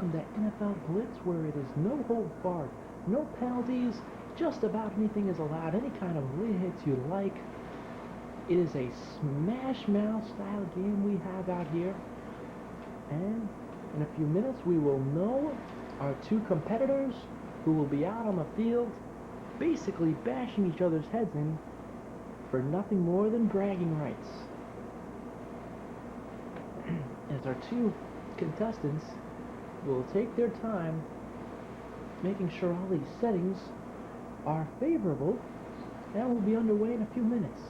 welcome to NFL Blitz, where it is no holds barred, no penalties, just about anything is allowed, any kind of late hits you like. It is a smash mouth style game we have out here, and in a few minutes we will know our two competitors who will be out on the field basically bashing each other's heads in for nothing more than bragging rights. As our two contestants will take their time making sure all these settings are favorable, and we'll be underway in a few minutes.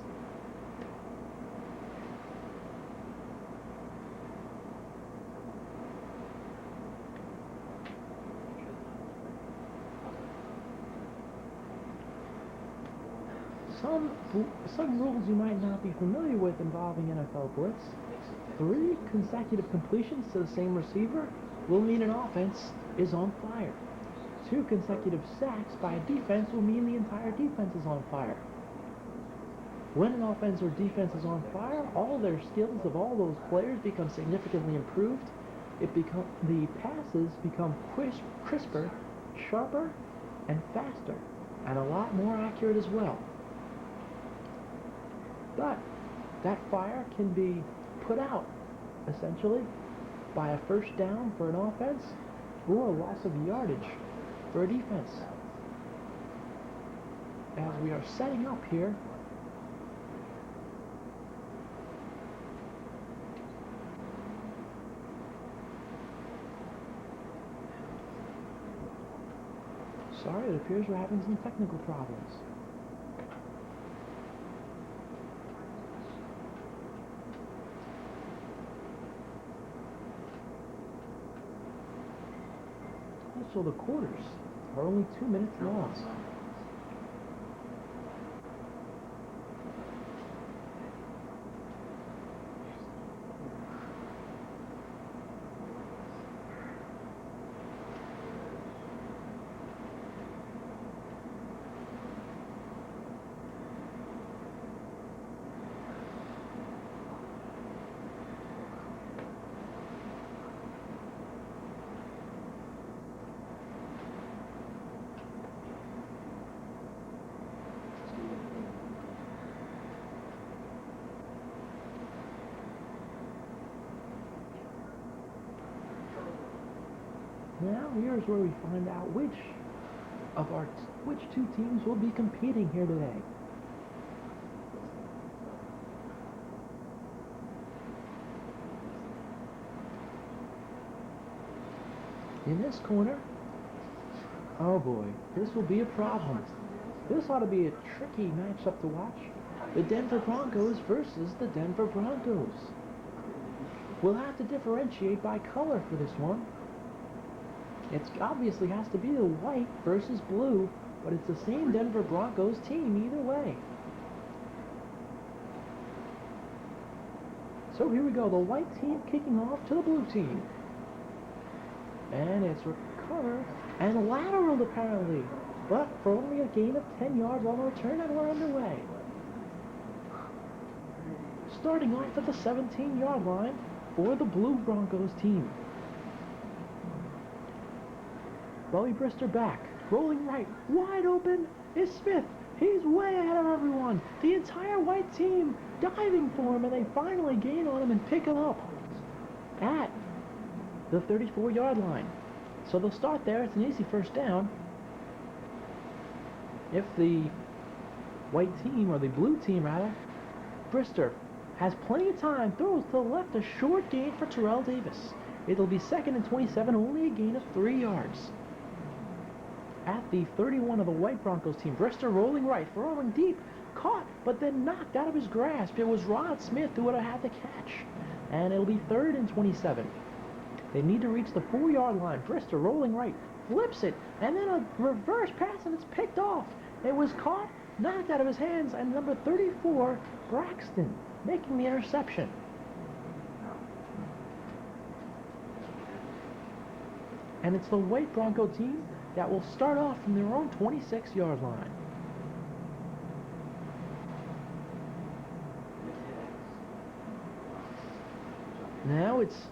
Some rules you might not be familiar with involving NFL Blitz. 3 consecutive completions to the same receiver will mean an offense is on fire. 2 consecutive sacks by a defense will mean the entire defense is on fire. When an offense or defense is on fire, all their skills of all those players become significantly improved. The passes become crisper, sharper, and faster, and a lot more accurate as well. But that fire can be put out, essentially, by a first down for an offense or a loss of yardage for a defense. As we are setting up here, sorry, it appears we're having some technical problems. So the quarters are only 2 minutes long. Now here's where we find out which two teams will be competing here today. In this corner, oh boy, this will be a problem. This ought to be a tricky matchup to watch. The Denver Broncos versus the Denver Broncos. We'll have to differentiate by color for this one. It obviously has to be the white versus blue, but it's the same Denver Broncos team either way. So here we go, the white team kicking off to the blue team. And it's recovered and lateral apparently, but for only a gain of 10 yards on the return, and we're underway. Starting off at the 17-yard line for the blue Broncos team. Bobby Brister back, rolling right, wide open is Smith. He's way ahead of everyone. The entire white team diving for him, and they finally gain on him and pick him up at the 34-yard line. So they'll start there. It's an easy first down. If the white team, or the blue team rather, Brister has plenty of time, throws to the left, a short gain for Terrell Davis. It'll be 2nd and 27, only a gain of 3 yards. At the 31 of the white Broncos team, Brister rolling right, throwing deep, caught, but then knocked out of his grasp. It was Rod Smith who would have had the catch. And it'll be 3rd and 27. They need to reach the 4-yard line. Brister rolling right, flips it, and then a reverse pass, and it's picked off. It was caught, knocked out of his hands, and number 34, Braxton, making the interception. And it's the white Bronco team that will start off from their own 26-yard line. Now it's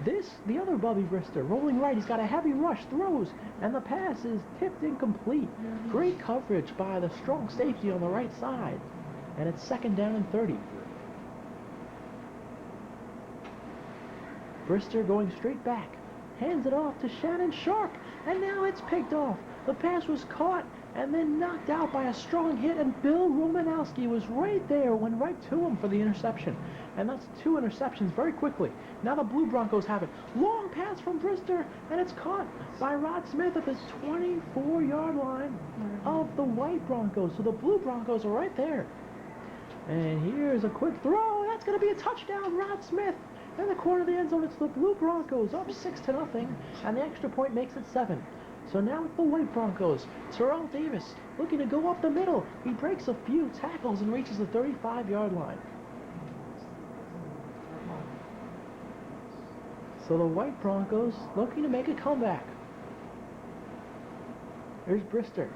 The other Bubby Brister, rolling right, he's got a heavy rush, throws, and the pass is tipped incomplete. Great coverage by the strong safety on the right side. And it's 2nd down and 30. Brister going straight back, hands it off to Shannon Sharp, and now it's picked off. The pass was caught and then knocked out by a strong hit, and Bill Romanowski was right there, went right to him for the interception. And that's 2 interceptions very quickly. Now the Blue Broncos have it. Long pass from Brister, and it's caught by Rod Smith at the 24-yard line of the White Broncos. So the Blue Broncos are right there. And here's a quick throw. That's going to be a touchdown, Rod Smith. In the corner of the end zone, it's the Blue Broncos up 6-0, and the extra point makes it 7. So now it's the White Broncos. Terrell Davis looking to go up the middle. He breaks a few tackles and reaches the 35-yard line. So the White Broncos looking to make a comeback. Here's Brister.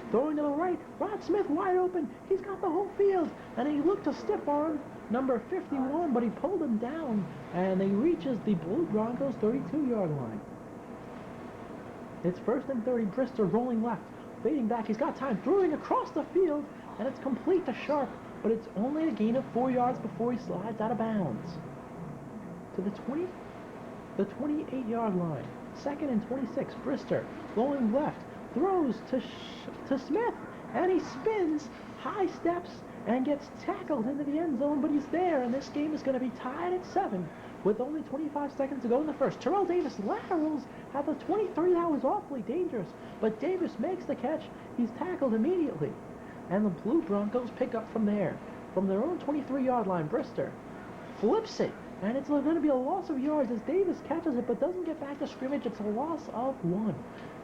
Throwing to the right. Rod Smith wide open. He's got the whole field. And he looked to stiff arm number 51, but he pulled him down. And he reaches the Blue Broncos 32-yard line. It's 1st and 30. Brister rolling left. Fading back. He's got time. Throwing across the field. And it's complete to Sharp. But it's only a gain of 4 yards before he slides out of bounds. To the 28-yard line. 2nd and 26. Brister going left. Throws to Smith, and he spins, high steps, and gets tackled into the end zone, but he's there, and this game is going to be tied at 7 with only 25 seconds to go in the first. Terrell Davis laterals at the 23. That was awfully dangerous, but Davis makes the catch. He's tackled immediately, and the Blue Broncos pick up from there. From their own 23-yard line, Brister flips it, and it's going to be a loss of yards as Davis catches it, but doesn't get back to scrimmage. It's a loss of 1.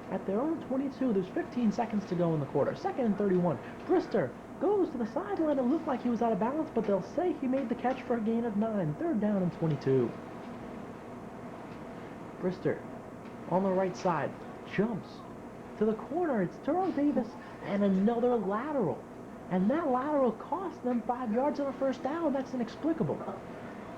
At their own 22, there's 15 seconds to go in the quarter. 2nd and 31. Brister goes to the sideline and looked like he was out of balance, but they'll say he made the catch for a gain of 9. 3rd down and 22. Brister on the right side jumps to the corner. It's Terrell Davis and another lateral. And that lateral cost them 5 yards on a 1st down. That's inexplicable.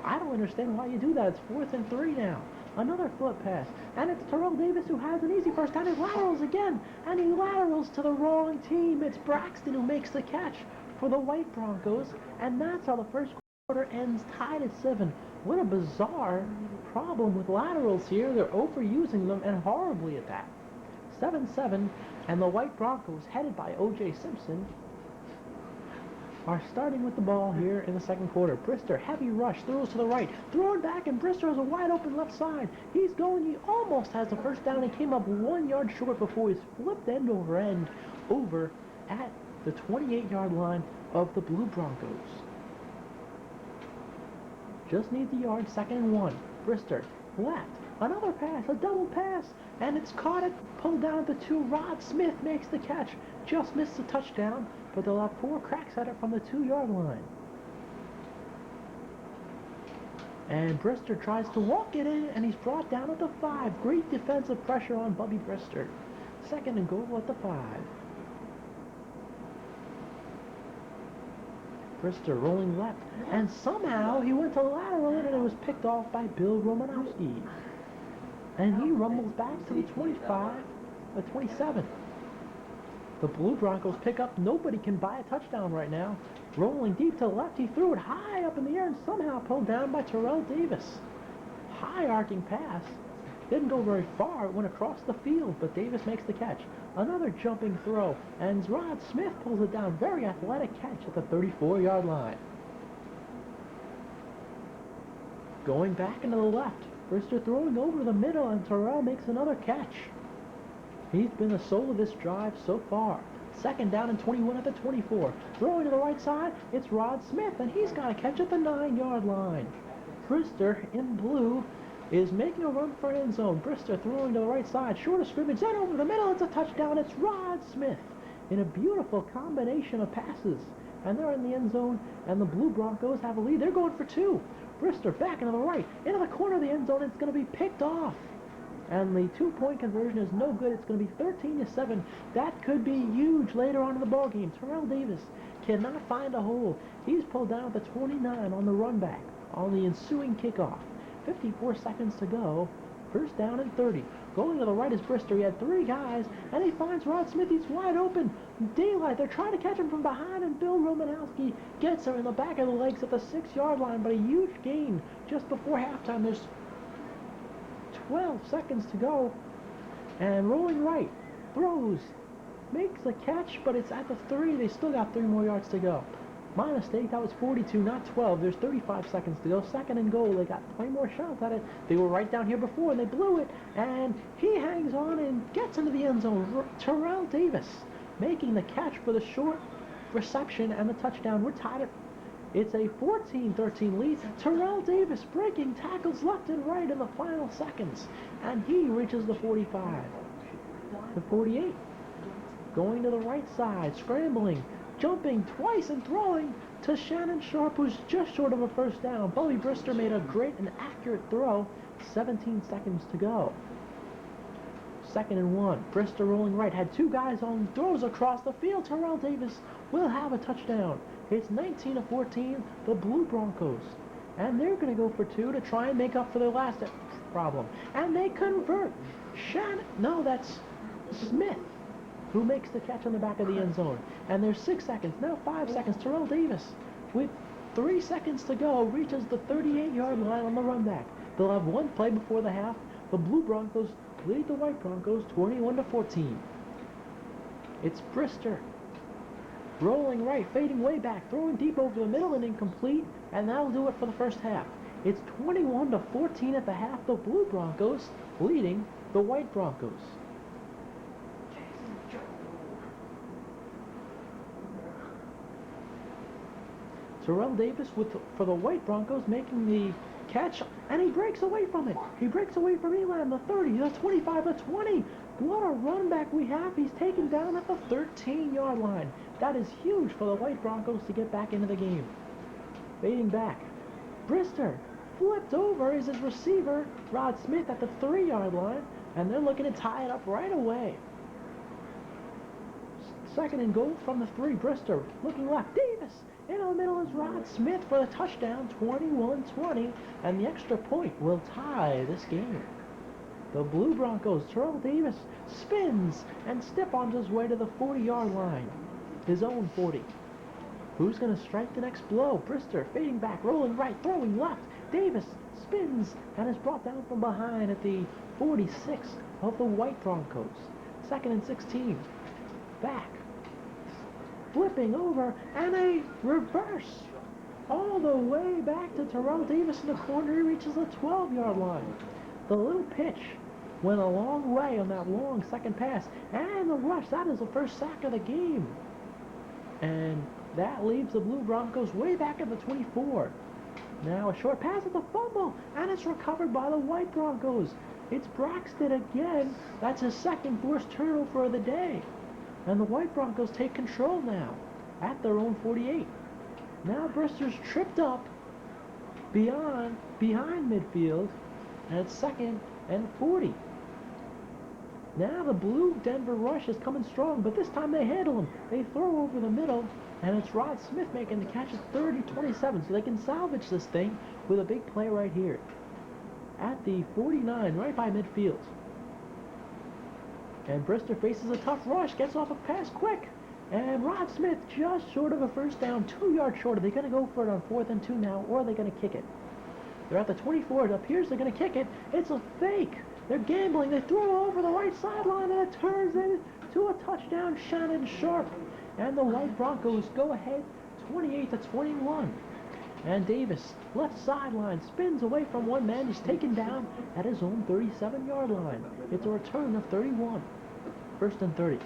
I don't understand why you do that. It's 4th and 3 now. Another flip pass, and it's Terrell Davis who has an easy 1st down. He laterals again, and he laterals to the wrong team. It's Braxton who makes the catch for the White Broncos, and that's how the first quarter ends tied at 7. What a bizarre problem with laterals here. They're overusing them, and horribly at that. 7-7, and the White Broncos, headed by O.J. Simpson, are starting with the ball here in the 2nd quarter. Brister, heavy rush, throws to the right, throwing back, and Brister has a wide open left side. He's going, he almost has the 1st down. He came up 1 yard short before he's flipped end over end over at the 28-yard line of the Blue Broncos. Just needs a yard, 2nd and 1. Brister, left, another pass, a double pass, and it's caught it, pulled down at the 2. Rod Smith makes the catch, just missed the touchdown, but they'll have 4 cracks at it from the 2-yard line. And Brister tries to walk it in, and he's brought down at the 5. Great defensive pressure on Bubby Brister. 2nd and goal at the 5. Brister rolling left, and somehow he went to lateral it, and it was picked off by Bill Romanowski. And he rumbles back to the 25, the 27. The Blue Broncos pick up. Nobody can buy a touchdown right now. Rolling deep to the left, he threw it high up in the air and somehow pulled down by Terrell Davis. High arcing pass. Didn't go very far. It went across the field, but Davis makes the catch. Another jumping throw, and Rod Smith pulls it down. Very athletic catch at the 34-yard line. Going back into the left. Brister throwing over the middle, and Terrell makes another catch. He's been the soul of this drive so far. 2nd down and 21 at the 24. Throwing to the right side, it's Rod Smith, and he's got a catch at the 9-yard line. Brister in blue is making a run for an end zone. Brister throwing to the right side, short of scrimmage, then over the middle, it's a touchdown. It's Rod Smith in a beautiful combination of passes. And they're in the end zone, and the Blue Broncos have a lead. They're going for 2. Brister back into the right, into the corner of the end zone. It's going to be picked off. And the 2-point conversion is no good. It's going to be 13-7. That could be huge later on in the ballgame. Terrell Davis cannot find a hole. He's pulled down at the 29 on the run back on the ensuing kickoff. 54 seconds to go. First down and 30. Going to the right is Brister. He had 3 guys, and he finds Rod Smith. He's wide open. Daylight. They're trying to catch him from behind, and Bill Romanowski gets him in the back of the legs at the 6-yard line, but a huge gain just before halftime. There's 12 seconds to go, and rolling right. Throws. Makes a catch, but it's at the 3. They still got 3 more yards to go. My mistake, that was 42, not 12. There's 35 seconds to go. Second and goal. They got 20 more shots at it. They were right down here before, and they blew it. And he hangs on and gets into the end zone. Terrell Davis making the catch for the short reception and the touchdown. We're tied at. It's a 14-13 lead. Terrell Davis breaking tackles left and right in the final seconds. And he reaches the 45. The 48. Going to the right side, scrambling. Jumping twice and throwing to Shannon Sharp, who's just short of a first down. Bobby Brister made a great and accurate throw. 17 seconds to go. Second and 1. Brister rolling right. Had 2 guys on. Throws across the field. Terrell Davis will have a touchdown. It's 19-14, the Blue Broncos. And they're going to go for 2 to try and make up for their last problem. And they convert. That's Smith, who makes the catch on the back of the end zone. And there's 6 seconds, now 5 seconds. Terrell Davis, with 3 seconds to go, reaches the 38-yard line on the run back. They'll have 1 play before the half. The Blue Broncos lead the White Broncos 21-14. It's Brister. Rolling right, fading way back, throwing deep over the middle and incomplete, and that'll do it for the first half. It's 21-14 at the half. The Blue Broncos leading the White Broncos. Terrell Davis for the White Broncos making the catch, and he breaks away from it. He breaks away from Elam, the 30, the 25, the 20. What a run back we have. He's taken down at the 13-yard line. That is huge for the White Broncos to get back into the game. Fading back. Brister flipped over is his receiver, Rod Smith, at the 3-yard line, and they're looking to tie it up right away. Second and goal from the 3. Brister looking left. Davis in the middle is Rod Smith for the touchdown, 21-20, and the extra point will tie this game. The Blue Broncos, Terrell Davis spins and step-ons his way to the 40-yard line, his own 40. Who's going to strike the next blow? Brister fading back, rolling right, throwing left. Davis spins and is brought down from behind at the 46 of the White Broncos. Second and 16. Back. Flipping over, and a reverse all the way back to Terrell Davis in the corner. He reaches the 12-yard line. The little pitch went a long way on that long second pass, and the rush. That is the first sack of the game, and that leaves the Blue Broncos way back at the 24. Now a short pass at the fumble, and it's recovered by the White Broncos. It's Braxton again. That's his second forced turnover of the day. And the White Broncos take control now at their own 48. Now Brister's tripped up behind midfield, and it's second and 40. Now the Blue Denver rush is coming strong, but this time they handle him. They throw over the middle, and it's Rod Smith making the catch at 30-27, so they can salvage this thing with a big play right here at the 49, right by midfield. And Brister faces a tough rush, gets off a pass quick. And Rod Smith just short of a first down, 2 yards short. Are they going to go for it on 4th and 2 now, or are they going to kick it? They're at the 24. It appears they're going to kick it. It's a fake. They're gambling. They throw over the right sideline, and it turns into a touchdown. Shannon Sharp. And the White Broncos go ahead 28-21. And Davis, left sideline, spins away from one man. He's taken down at his own 37-yard line. It's a return of 31. First and 30.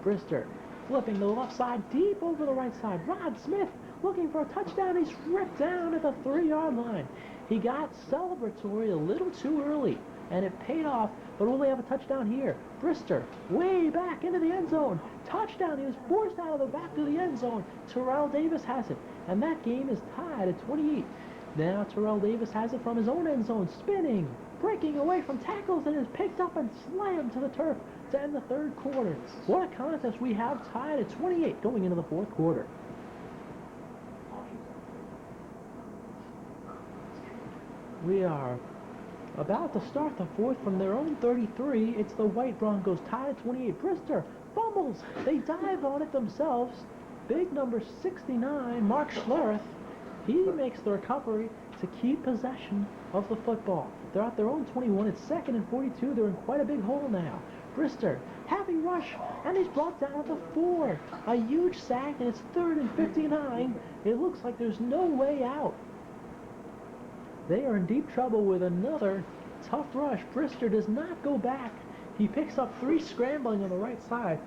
Brister flipping the left side deep over the right side. Rod Smith looking for a touchdown. He's ripped down at the 3-yard line. He got celebratory a little too early, and it paid off, but will they have a touchdown here? Brister way back into the end zone. Touchdown. He was forced out of the back of the end zone. Terrell Davis has it, and that game is tied at 28. Now Terrell Davis has it from his own end zone, spinning, breaking away from tackles, and is picked up and slammed to the turf to end the third quarter. What a contest. We have tied at 28 going into the fourth quarter. We are about to start the fourth from their own 33. It's the White Broncos tied at 28. Brister fumbles. They dive on it themselves. Big number 69, Mark Schlereth. He makes the recovery to keep possession of the football. They're at their own 21. It's 2nd and 42. They're in quite a big hole now. Brister, heavy rush, and he's brought down at the 4. A huge sack, and it's 3rd and 59. It looks like there's no way out. They are in deep trouble with another tough rush. Brister does not go back. He picks up 3 scrambling on the right side,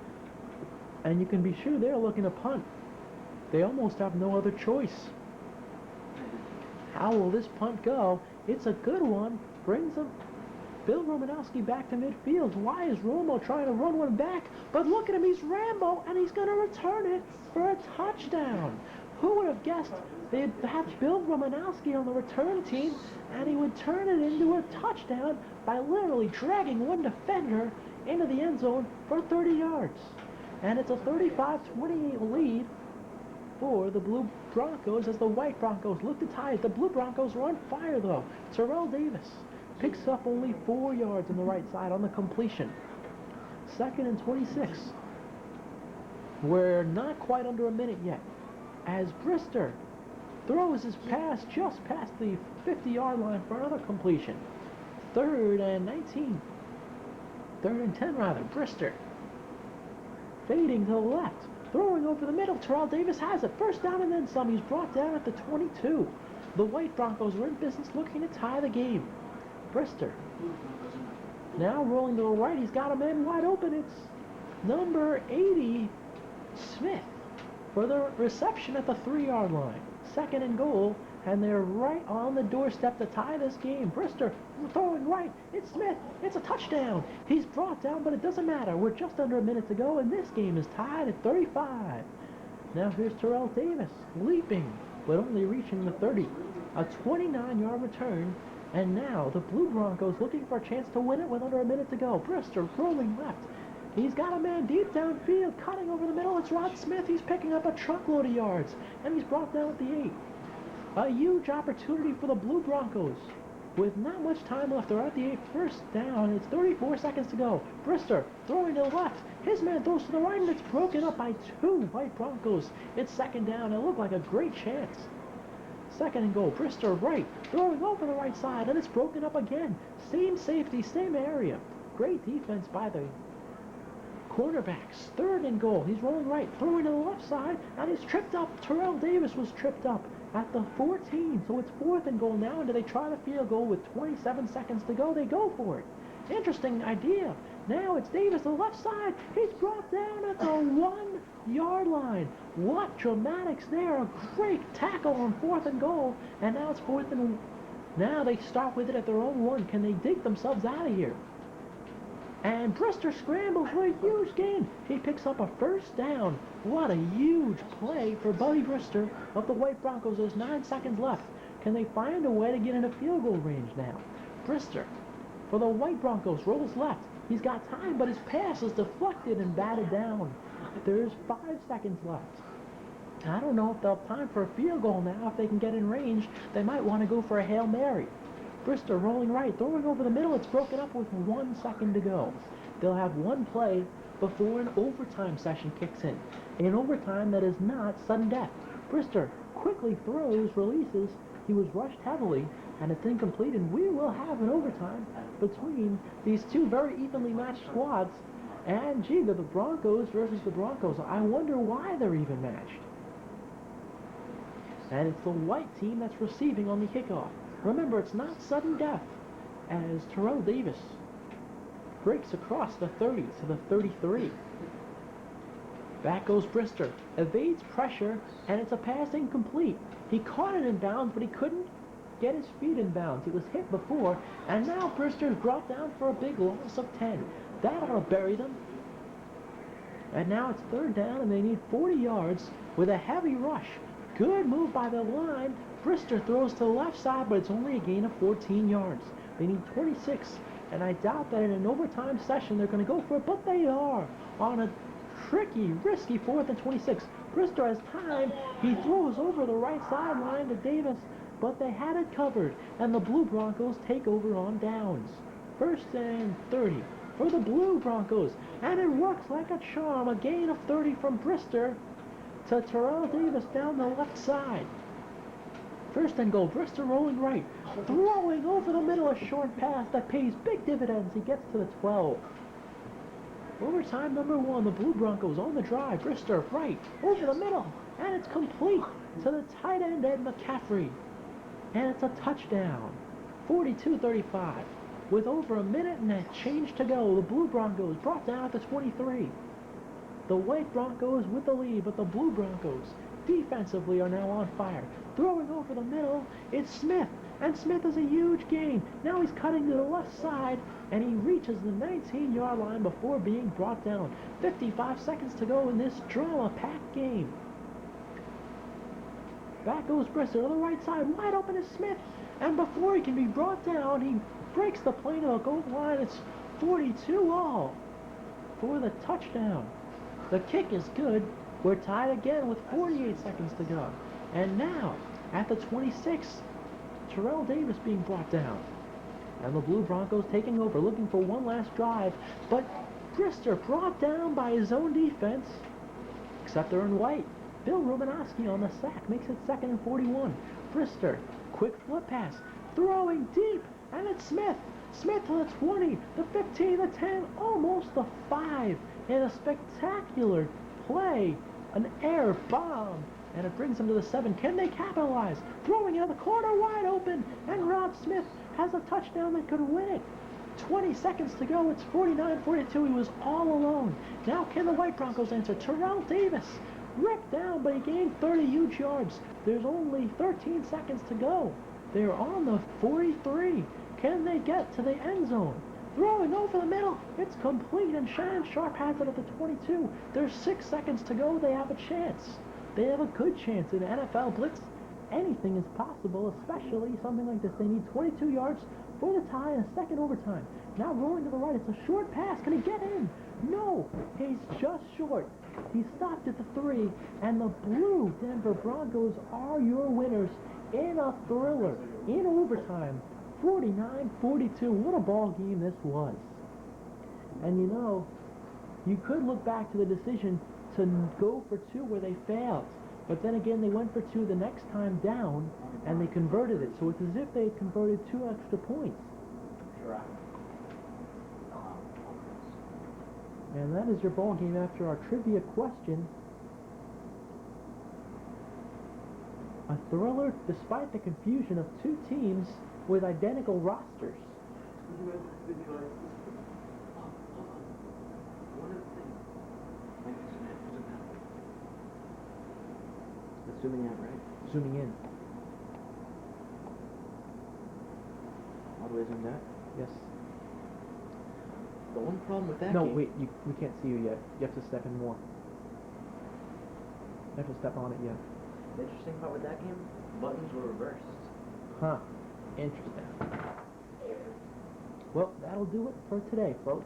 and you can be sure they're looking to punt. They almost have no other choice. How will this punt go? It's a good one. Brings him, Bill Romanowski, back to midfield. Why is Romo trying to run one back? But look at him, he's Rambo, and he's going to return it for a touchdown. Who would have guessed they'd have Bill Romanowski on the return team, and he would turn it into a touchdown by literally dragging one defender into the end zone for 30 yards. And it's a 35-28 lead for the Blue Broncos as the White Broncos look to tie it. The Blue Broncos are on fire, though. Terrell Davis picks up only 4 yards on the right side on the completion. 2nd and 26. We're not quite under a minute yet, as Brister throws his pass just past the 50-yard line for another completion. 3rd and 19. 3rd and 10, rather. Brister fading to the left. Throwing over the middle, Terrell Davis has it. 1st down and then some. He's brought down at the 22. The White Broncos are in business looking to tie the game. Brister now rolling to the right. He's got a man wide open. It's number 80, Smith, for the reception at the 3-yard line. 2nd and goal, and they're right on the doorstep to tie this game. Brister throwing right. It's Smith. It's a touchdown. He's brought down, but it doesn't matter. We're just under a minute to go, and this game is tied at 35. Now here's Terrell Davis leaping, but only reaching the 30. A 29-yard return, and now the Blue Broncos looking for a chance to win it with under a minute to go. Brister rolling left. He's got a man deep downfield, cutting over the middle. It's Rod Smith. He's picking up a truckload of yards, and he's brought down at the 8. A huge opportunity for the Blue Broncos. With not much time left, they're at the 8. 1st down. It's 34 seconds to go. Brister throwing to the left. His man throws to the right, and it's broken up by 2 White Broncos. It's 2nd down. It looked like a great chance. 2nd and goal. Brister right. Throwing over the right side, and it's broken up again. Same safety, same area. Great defense by the cornerbacks. 3rd and goal. He's rolling right. Throwing to the left side, and he's tripped up. Terrell Davis was tripped up at the 14, so it's 4th and goal now, and do they try the field goal with 27 seconds to go? They go for it. Interesting idea. Now it's Davis to the left side. He's brought down at the 1-yard line. What dramatics there. A great tackle on 4th and goal, and now it's 4th and... Now they start with it at their own 1. Can they dig themselves out of here? And Brister scrambles for a huge gain. He picks up a 1st down. What a huge play for Buddy Brister of the White Broncos. There's 9 seconds left. Can they find a way to get into field goal range now? Brister for the White Broncos rolls left. He's got time, but his pass is deflected and batted down. There's 5 seconds left. I don't know if they'll have time for a field goal now. If they can get in range, they might want to go for a Hail Mary. Brister rolling right, throwing over the middle. It's broken up with 1 second to go. They'll have 1 play before an overtime session kicks in. An overtime that is not sudden death. Brister quickly throws, releases. He was rushed heavily, and it's incomplete, and we will have an overtime between these 2 very evenly matched squads. And gee, they're the Broncos versus the Broncos. I wonder why they're even matched. And it's the white team that's receiving on the kickoff. Remember, it's not sudden death, as Terrell Davis breaks across the 30 to the 33. Back goes Brister, evades pressure, and it's a pass incomplete. He caught it in bounds, but he couldn't get his feet in bounds. He was hit before, and now Brister is brought down for a big loss of 10. That ought to bury them. And now it's 3rd down, and they need 40 yards with a heavy rush. Good move by the line. Brister throws to the left side, but it's only a gain of 14 yards. They need 26, and I doubt that in an overtime session they're going to go for it, but they are on a tricky, risky 4th and 26. Brister has time. He throws over the right sideline to Davis, but they had it covered, and the Blue Broncos take over on downs. 1st and 30 for the Blue Broncos, and it works like a charm. A gain of 30 from Brister to Terrell Davis down the left side. 1st and goal, Brister rolling right, throwing over the middle, a short pass that pays big dividends. He gets to the 12. Overtime number 1, the Blue Broncos on the drive. Brister right, over the middle, and it's complete to the tight end, Ed McCaffrey. And it's a touchdown, 42-35. With over a minute and a change to go, the Blue Broncos brought down at the 23. The White Broncos with the lead, but the Blue Broncos defensively are now on fire. Throwing over the middle, it's Smith, and Smith is a huge gain. Now he's cutting to the left side, and he reaches the 19-yard line before being brought down. 55 seconds to go in this drama-packed game. Back goes Brister to the right side, wide open is Smith, and before he can be brought down, he breaks the plane to the goal line. It's 42 all for the touchdown. The kick is good. We're tied again with 48 seconds to go. And now, at the 26, Terrell Davis being brought down. And the Blue Broncos taking over, looking for one last drive. But Brister brought down by his own defense, except they're in white. Bill Romanowski on the sack makes it 2nd and 41. Brister, quick flip pass, throwing deep, and it's Smith. Smith to the 20, the 15, the 10, almost the 5. In a spectacular play, an air bomb, and it brings them to the 7. Can they capitalize? Throwing into the corner, wide open, and Rob Smith has a touchdown that could win it. 20 seconds to go. It's 49-42. He was all alone. Now can the White Broncos answer? Terrell Davis ripped down, but he gained 30 huge yards. There's only 13 seconds to go. They're on the 43. Can they get to the end zone? Throwing over the middle. It's complete, and Shannon Sharp has it at the 22. There's 6 seconds to go. They have a chance. They have a good chance in NFL Blitz. Anything is possible, especially something like this. They need 22 yards for the tie in a second overtime. Now rolling to the right. It's a short pass. Can he get in? No. He's just short. He stopped at the 3, and the Blue Denver Broncos are your winners in a thriller, in overtime. 49-42. What a ball game this was. And you know, you could look back to the decision to go for 2 where they failed. But then again, they went for 2 the next time down, and they converted it. So it's as if they had converted 2 extra points. And that is your ball game after our trivia question. A thriller despite the confusion of 2 teams with identical rosters. Zooming out, right? Zooming in. All the way zoomed out? Yes. The one problem with that No, game... wait, we can't see you yet. You have to step in more. You have to step on it yet. The interesting part with that game, buttons were reversed. Huh. Interesting. Well, that'll do it for today, folks.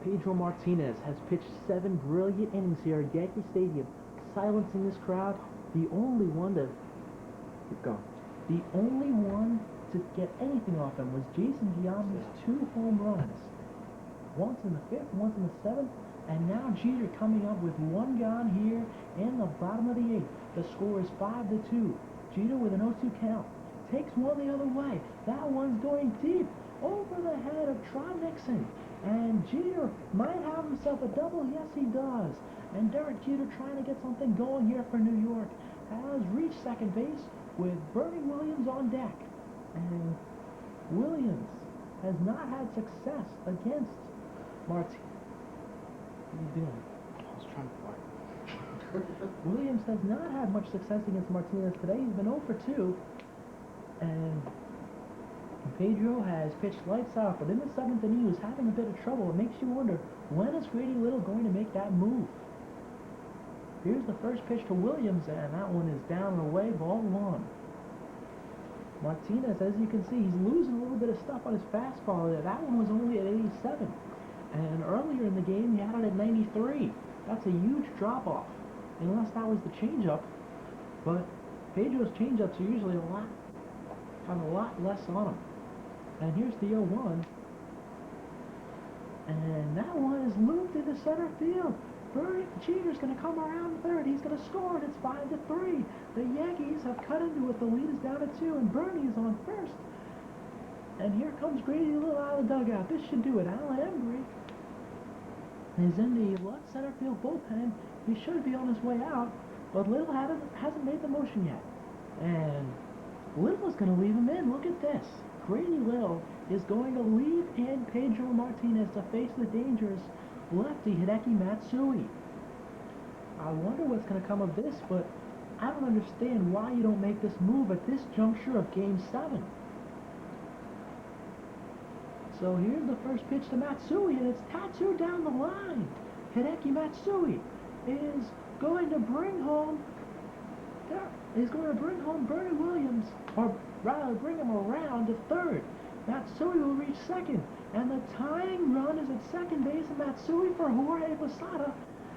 Pedro Martinez has pitched 7 brilliant innings here at Yankee Stadium, silencing this crowd. The only one to get anything off him was Jason Giambi's 2 home runs. Once in the 5th, once in the 7th, and now Jeter coming up with 1 gone here in the bottom of the 8th. The score is 5-2. Jeter with an 0-2 count. Takes one the other way. That one's going deep over the head of Tron Nixon. And Jeter might have himself a double. Yes, he does. And Derek Jeter, trying to get something going here for New York, has reached second base with Bernie Williams on deck. And Williams has not had success against Martinez. What are you doing? I was trying to fart. Williams has not had much success against Martinez today. He's been 0 for 2. And Pedro has pitched lights out, but in the 7th inning, he was having a bit of trouble. It makes you wonder, when is Grady Little going to make that move? Here's the first pitch to Williams, and that one is down and away, ball 1. Martinez, as you can see, he's losing a little bit of stuff on his fastball there. That one was only at 87. And earlier in the game, he had it at 93. That's a huge drop-off. unless that was the changeup. But Pedro's changeups are usually have a lot less on them. And here's the 0-1. And that one is looped into center field. Bernie Cheater's going to come around third. He's going to score, and it's 5-3. The Yankees have cut into it. The lead is down to 2, and Bernie is on first. And here comes Grady Little out of the dugout. This should do it. Alan Embry is in the left center field bullpen. He should be on his way out, but Little hasn't made the motion yet. And Little is going to leave him in. Look at this. Grady Little is going to leave in Pedro Martinez to face the dangerous lefty Hideki Matsui. I wonder what's going to come of this, but I don't understand why you don't make this move at this juncture of Game 7. So here's the first pitch to Matsui, and it's tattooed down the line. Hideki Matsui is going to bring home Bernie Williams, or rather bring him around to third. Matsui will reach second, and the tying run is at second base, and Matsui for Jorge Posada,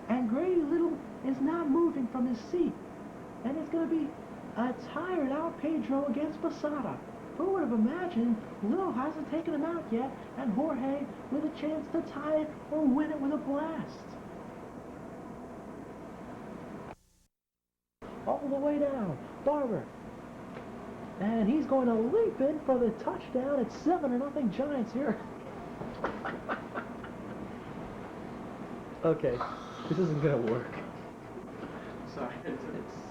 and Grady Little is not moving from his seat. And it's going to be a tired out Pedro against Posada. Who would have imagined Little hasn't taken him out yet, and Jorge with a chance to tie it or win it with a blast. All the way down, Barber. And he's going to leap in for the touchdown. It's 7-0 Giants here. Okay, this isn't going to work. Sorry. It's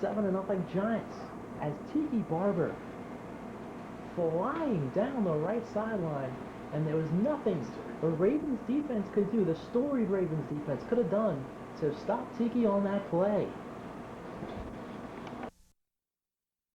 7-0 Giants as Tiki Barber flying down the right sideline, and there was nothing the Ravens defense could do, the storied Ravens defense could have done to stop Tiki on that play.